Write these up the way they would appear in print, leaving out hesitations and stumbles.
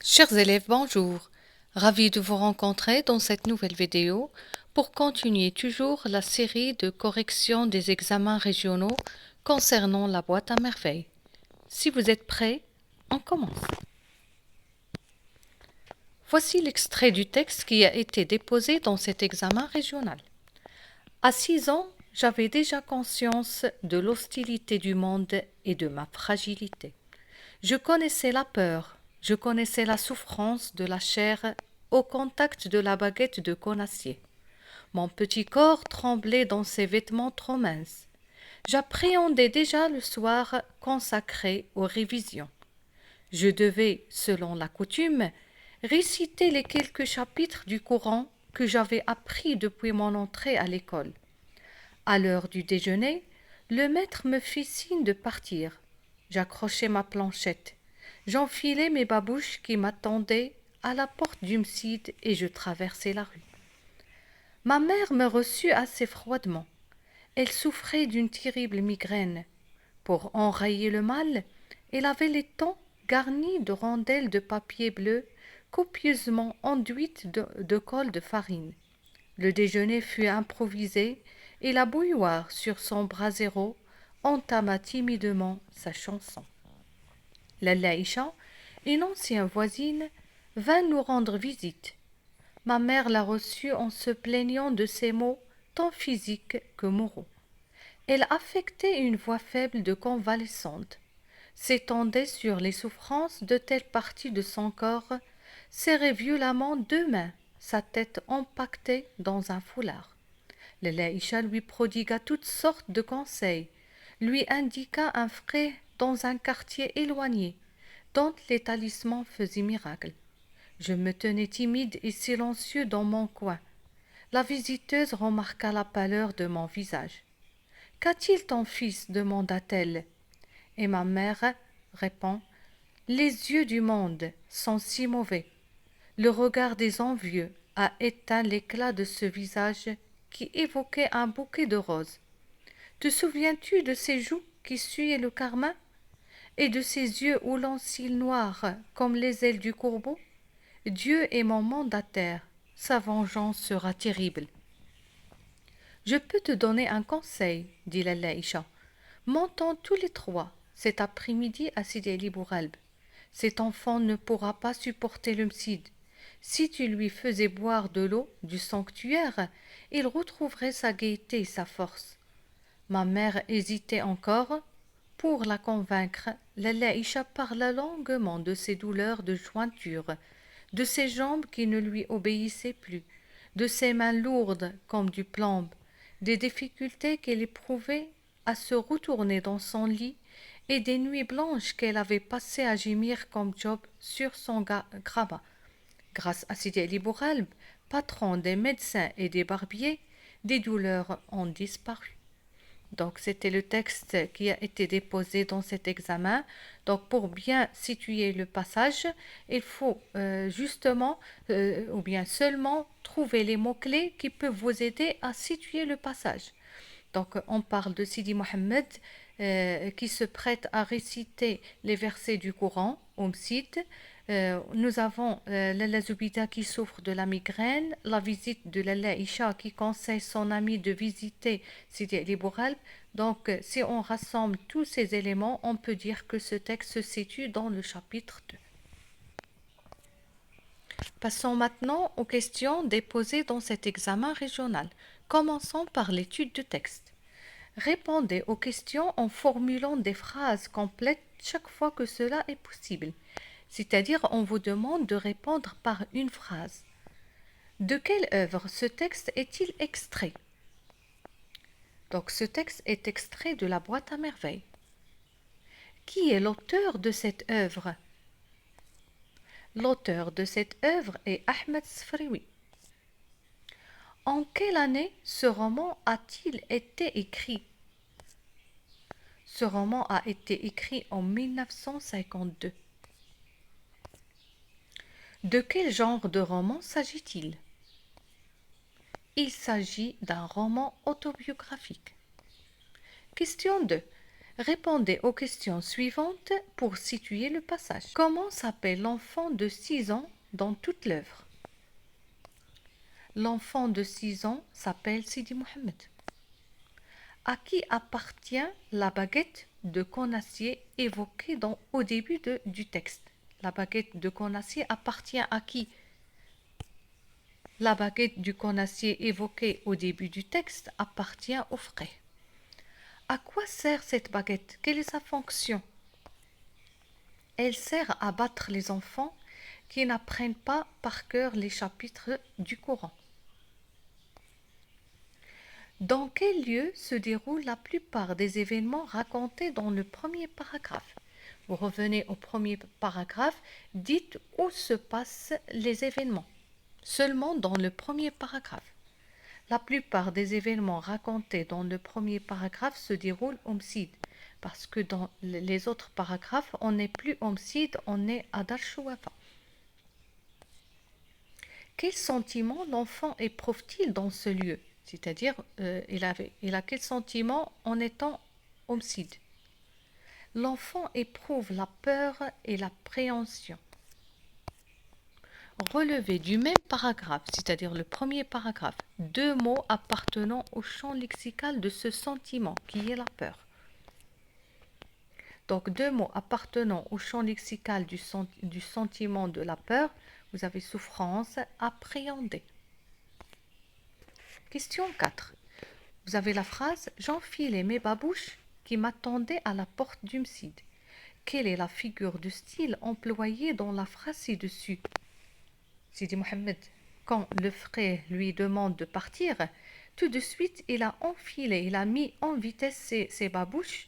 Chers élèves, bonjour. Ravi de vous rencontrer dans cette nouvelle vidéo pour continuer toujours la série de correction des examens régionaux concernant la boîte à merveilles. Si vous êtes prêts, on commence. Voici l'extrait du texte qui a été déposé dans cet examen régional. À 6 ans, j'avais déjà conscience de l'hostilité du monde et de ma fragilité. Je connaissais la peur, je connaissais la souffrance de la chair au contact de la baguette de conacier. Mon petit corps tremblait dans ses vêtements trop minces. J'appréhendais déjà le soir consacré aux révisions. Je devais, selon la coutume, réciter les quelques chapitres du Coran que j'avais appris depuis mon entrée à l'école. À l'heure du déjeuner, le maître me fit signe de partir. J'accrochai ma planchette. J'enfilai mes babouches qui m'attendaient à la porte du Mside et je traversai la rue. Ma mère me reçut assez froidement. Elle souffrait d'une terrible migraine. Pour enrayer le mal, elle avait les tempes garnis de rondelles de papier bleu copieusement enduites de colle de farine. Le déjeuner fut improvisé et la bouilloire sur son brasero entama timidement sa chanson. Lalla Aïcha, une ancienne voisine, vint nous rendre visite. Ma mère la reçut en se plaignant de ses maux tant physiques que moraux. Elle affectait une voix faible de convalescente, s'étendait sur les souffrances de telle partie de son corps, serrait violemment deux mains, sa tête empaquetée dans un foulard. Lalla Aïcha lui prodigua toutes sortes de conseils, lui indiqua un frais dans un quartier éloigné, dont les talismans faisaient miracle. Je me tenais timide et silencieux dans mon coin. La visiteuse remarqua la pâleur de mon visage. Qu'a-t-il ton fils demanda-t-elle. Et ma mère répond. Les yeux du monde sont si mauvais. Le regard des envieux a éteint l'éclat de ce visage qui évoquait un bouquet de roses. Te souviens-tu de ses joues qui suaient le carmin et de ses yeux aux longs cils noirs comme les ailes du corbeau? Dieu est mon mandataire, sa vengeance sera terrible. Je peux te donner un conseil, dit Lalla Aïcha. Montons tous les trois cet après-midi à Sidi Ali Bouralb. Cet enfant ne pourra pas supporter le mside. Si tu lui faisais boire de l'eau du sanctuaire, il retrouverait sa gaieté et sa force. Ma mère hésitait encore. Pour la convaincre, Lalla Aïcha parla longuement de ses douleurs de jointure, de ses jambes qui ne lui obéissaient plus, de ses mains lourdes comme du plomb, des difficultés qu'elle éprouvait à se retourner dans son lit et des nuits blanches qu'elle avait passées à gémir comme Job sur son grabat. Grâce à Sidi Ali Bouralb, patron des médecins et des barbiers, des douleurs ont disparu. Donc, c'était le texte qui a été déposé dans cet examen. Donc, pour bien situer le passage, il faut justement ou bien seulement trouver les mots-clés qui peuvent vous aider à situer le passage. Donc, on parle de Sidi Mohammed qui se prête à réciter les versets du Coran, Msid. Nous avons Lalla Zoubida qui souffre de la migraine, la visite de Lalla Isha qui conseille son ami de visiter Sidi Ali Bouralb. Donc, si on rassemble tous ces éléments, on peut dire que ce texte se situe dans le chapitre 2. Passons maintenant aux questions déposées dans cet examen régional. Commençons par l'étude du texte. Répondez aux questions en formulant des phrases complètes chaque fois que cela est possible. C'est-à-dire, on vous demande de répondre par une phrase. De quelle œuvre ce texte est-il extrait? Donc, ce texte est extrait de la boîte à merveilles. Qui est l'auteur de cette œuvre? L'auteur de cette œuvre est Ahmed Sfrioui. En quelle année ce roman a-t-il été écrit? Ce roman a été écrit en 1952. De quel genre de roman s'agit-il? Il s'agit d'un roman autobiographique. Question 2. Répondez aux questions suivantes pour situer le passage. Comment s'appelle l'enfant de 6 ans dans toute l'œuvre? L'enfant de 6 ans s'appelle Sidi Mohammed. À qui appartient la baguette de Conassier évoquée au début du texte? La baguette de Conassier appartient à qui? La baguette du Conassier évoquée au début du texte appartient au frère. À quoi sert cette baguette? Quelle est sa fonction? Elle sert à battre les enfants qui n'apprennent pas par cœur les chapitres du Coran. Dans quel lieu se déroulent la plupart des événements racontés dans le premier paragraphe? Vous revenez au premier paragraphe, dites où se passent les événements. Seulement dans le premier paragraphe. La plupart des événements racontés dans le premier paragraphe se déroulent au Msid, parce que dans les autres paragraphes, on n'est plus au Msid, on est à Dar Chouafa. Quel sentiment l'enfant éprouve-t-il dans ce lieu? C'est-à-dire, il a quel sentiment en étant au Msid? L'enfant éprouve la peur et l'appréhension. Relevez du même paragraphe, c'est-à-dire le premier paragraphe, 2 mots appartenant au champ lexical de ce sentiment qui est la peur. Donc 2 mots appartenant au champ lexical du sentiment de la peur, vous avez souffrance, appréhender. Question 4. Vous avez la phrase « J'enfilais mes babouches qui m'attendaient à la porte du Msid ». Quelle est la figure de style employée dans la phrase ci-dessus? Sidi Mohammed, quand le frère lui demande de partir, tout de suite il a enfilé, il a mis en vitesse ses babouches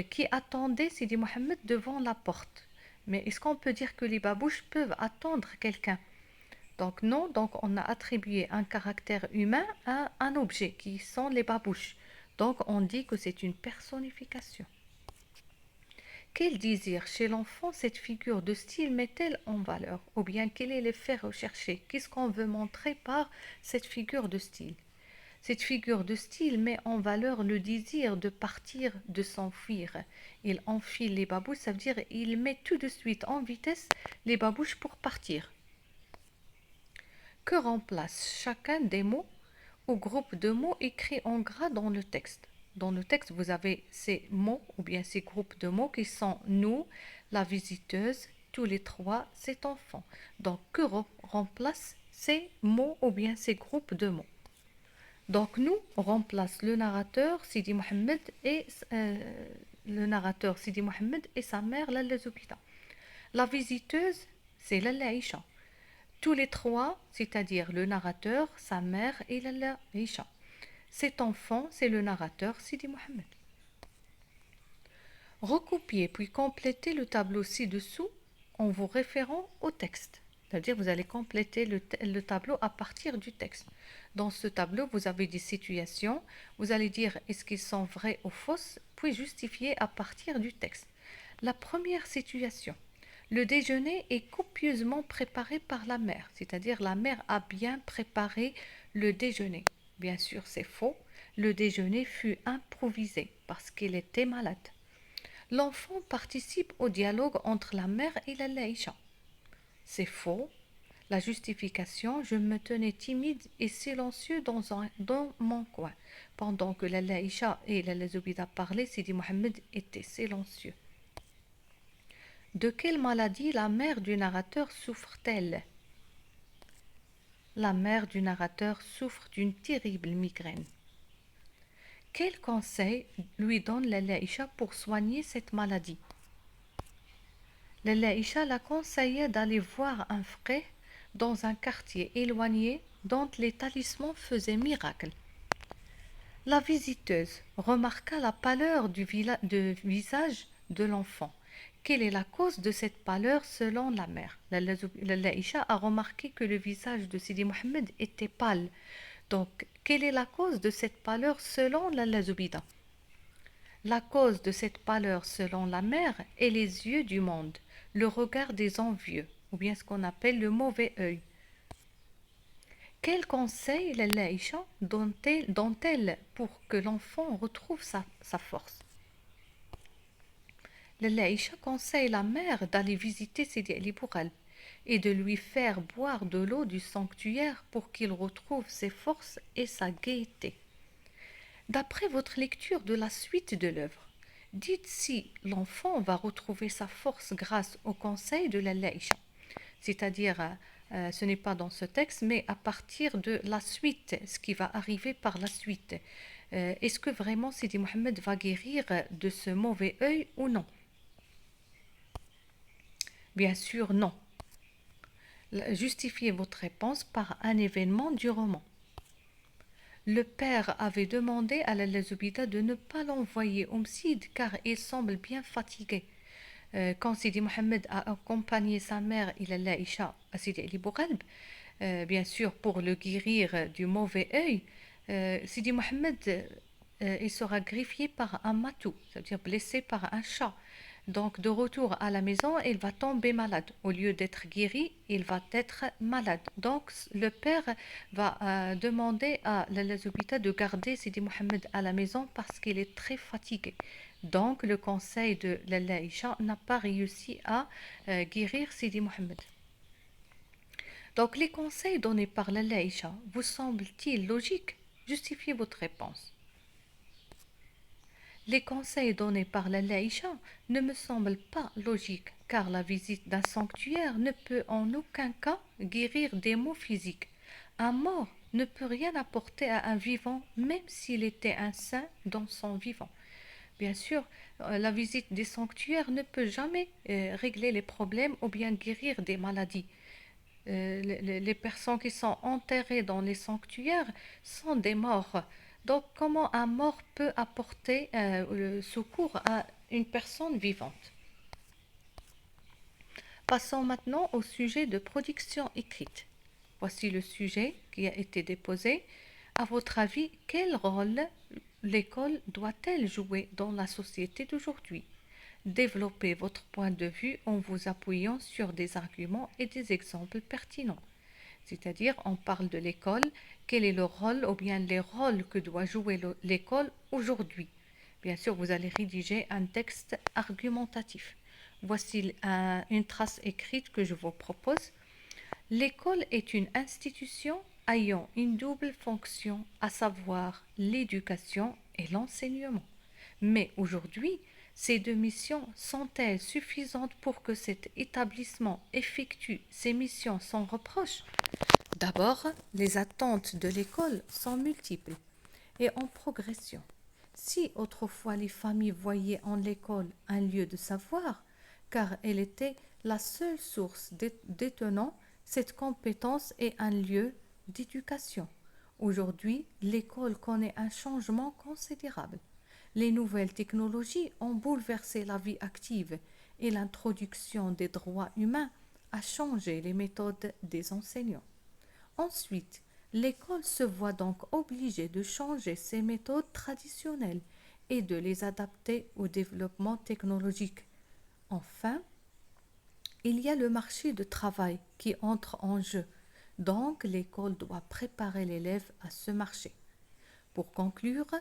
qui attendaient Sidi Mohammed devant la porte. Mais est-ce qu'on peut dire que les babouches peuvent attendre quelqu'un? Donc non, donc on a attribué un caractère humain à un objet qui sont les babouches. Donc on dit que c'est une personnification. Quel désir chez l'enfant cette figure de style met-elle en valeur? Ou bien quel est l'effet recherché? Qu'est-ce qu'on veut montrer par cette figure de style? Cette figure de style met en valeur le désir de partir, de s'enfuir. Il enfile les babouches, ça veut dire il met tout de suite en vitesse les babouches pour partir. Que remplace chacun des mots ou groupe de mots écrits en gras dans le texte? Dans le texte, vous avez ces mots ou bien ces groupes de mots qui sont nous, la visiteuse, tous les trois, cet enfant. Donc, que remplace ces mots ou bien ces groupes de mots? Donc, nous remplace le narrateur Sidi Mohammed et sa mère Lalla Zoubida. La visiteuse, c'est Lalla Aïcha. Tous les trois, c'est-à-dire le narrateur, sa mère et Lalla Aïcha. Cet enfant, c'est le narrateur Sidi Mohammed. Recopiez puis complétez le tableau ci-dessous en vous référant au texte. C'est-à-dire vous allez compléter le tableau à partir du texte. Dans ce tableau, vous avez des situations. Vous allez dire est-ce qu'ils sont vrais ou fausses, puis justifier à partir du texte. La première situation. Le déjeuner est copieusement préparé par la mère, c'est-à-dire la mère a bien préparé le déjeuner. Bien sûr, c'est faux. Le déjeuner fut improvisé parce qu'il était malade. L'enfant participe au dialogue entre la mère et la Laïcha. C'est faux. La justification, je me tenais timide et silencieux dans mon coin. Pendant que la Laïcha et la Zoubida parlaient, Sidi Mohammed était silencieux. De quelle maladie la mère du narrateur souffre-t-elle? La mère du narrateur souffre d'une terrible migraine. Quel conseil lui donne la Laïcha pour soigner cette maladie? La Laïcha l'a conseillé d'aller voir un frère dans un quartier éloigné dont les talismans faisaient miracle. La visiteuse remarqua la pâleur du visage de l'enfant. Quelle est la cause de cette pâleur selon la mère? La Laïcha a remarqué que le visage de Sidi Mohammed était pâle. Donc, quelle est la cause de cette pâleur selon la Zoubida? La cause de cette pâleur selon la mère est les yeux du monde, le regard des envieux, ou bien ce qu'on appelle le mauvais œil. Quel conseil la Laïcha donne-t-elle pour que l'enfant retrouve sa force? l'Aïcha conseille la mère d'aller visiter Sidi Ali Bouralb et de lui faire boire de l'eau du sanctuaire pour qu'il retrouve ses forces et sa gaieté. D'après votre lecture de la suite de l'œuvre, dites si l'enfant va retrouver sa force grâce au conseil de la Laïcha. C'est-à-dire, ce n'est pas dans ce texte, mais à partir de la suite, ce qui va arriver par la suite. Est-ce que vraiment Sidi Mohammed va guérir de ce mauvais œil ou non? Bien sûr, non. Justifiez votre réponse par un événement du roman. Le père avait demandé à la Zubida de ne pas l'envoyer au Msid car il semble bien fatigué. Quand Sidi Mohammed a accompagné sa mère, il Aïcha, à Sidi Ali Bouralb, bien sûr pour le guérir du mauvais œil, Sidi Mohammed il sera griffié par un matou, c'est-à-dire blessé par un chat. Donc de retour à la maison, il va tomber malade. Au lieu d'être guéri, il va être malade. Donc le père va demander à la Zubita de garder Sidi Mohammed à la maison parce qu'il est très fatigué. Donc le conseil de Lalla Isha n'a pas réussi à guérir Sidi Mohammed. Donc les conseils donnés par Lalla Isha vous semblent-ils logiques? Justifiez votre réponse. Les conseils donnés par la Laïcha ne me semblent pas logiques, car la visite d'un sanctuaire ne peut en aucun cas guérir des maux physiques. Un mort ne peut rien apporter à un vivant, même s'il était un saint dans son vivant. Bien sûr, la visite des sanctuaires ne peut jamais régler les problèmes ou bien guérir des maladies. Les personnes qui sont enterrées dans les sanctuaires sont des morts. Donc, comment un mort peut apporter le secours à une personne vivante? Passons maintenant au sujet de production écrite. Voici le sujet qui a été déposé. À votre avis, quel rôle l'école doit-elle jouer dans la société d'aujourd'hui? Développez votre point de vue en vous appuyant sur des arguments et des exemples pertinents. C'est-à-dire, on parle de l'école, quel est le rôle ou bien les rôles que doit jouer l'école aujourd'hui. Bien sûr, vous allez rédiger un texte argumentatif. Voici une trace écrite que je vous propose. L'école est une institution ayant une double fonction, à savoir l'éducation et l'enseignement. Mais aujourd'hui, ces deux missions sont-elles suffisantes pour que cet établissement effectue ses missions sans reproche? D'abord, les attentes de l'école sont multiples et en progression. Si autrefois les familles voyaient en l'école un lieu de savoir, car elle était la seule source détenant cette compétence et un lieu d'éducation. Aujourd'hui, l'école connaît un changement considérable. Les nouvelles technologies ont bouleversé la vie active et l'introduction des droits humains a changé les méthodes des enseignants. Ensuite, l'école se voit donc obligée de changer ses méthodes traditionnelles et de les adapter au développement technologique. Enfin, il y a le marché de travail qui entre en jeu, donc l'école doit préparer l'élève à ce marché. Pour conclure,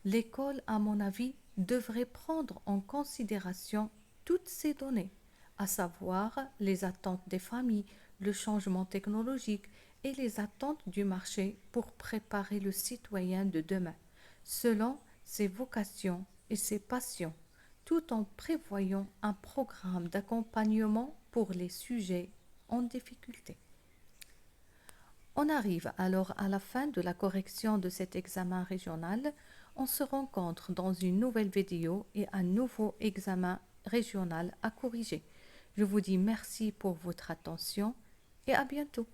l'école, à mon avis, devrait prendre en considération toutes ces données, à savoir les attentes des familles, le changement technologique et les attentes du marché pour préparer le citoyen de demain, selon ses vocations et ses passions, tout en prévoyant un programme d'accompagnement pour les sujets en difficulté. On arrive alors à la fin de la correction de cet examen régional. On se rencontre dans une nouvelle vidéo et un nouveau examen régional à corriger. Je vous dis merci pour votre attention et à bientôt.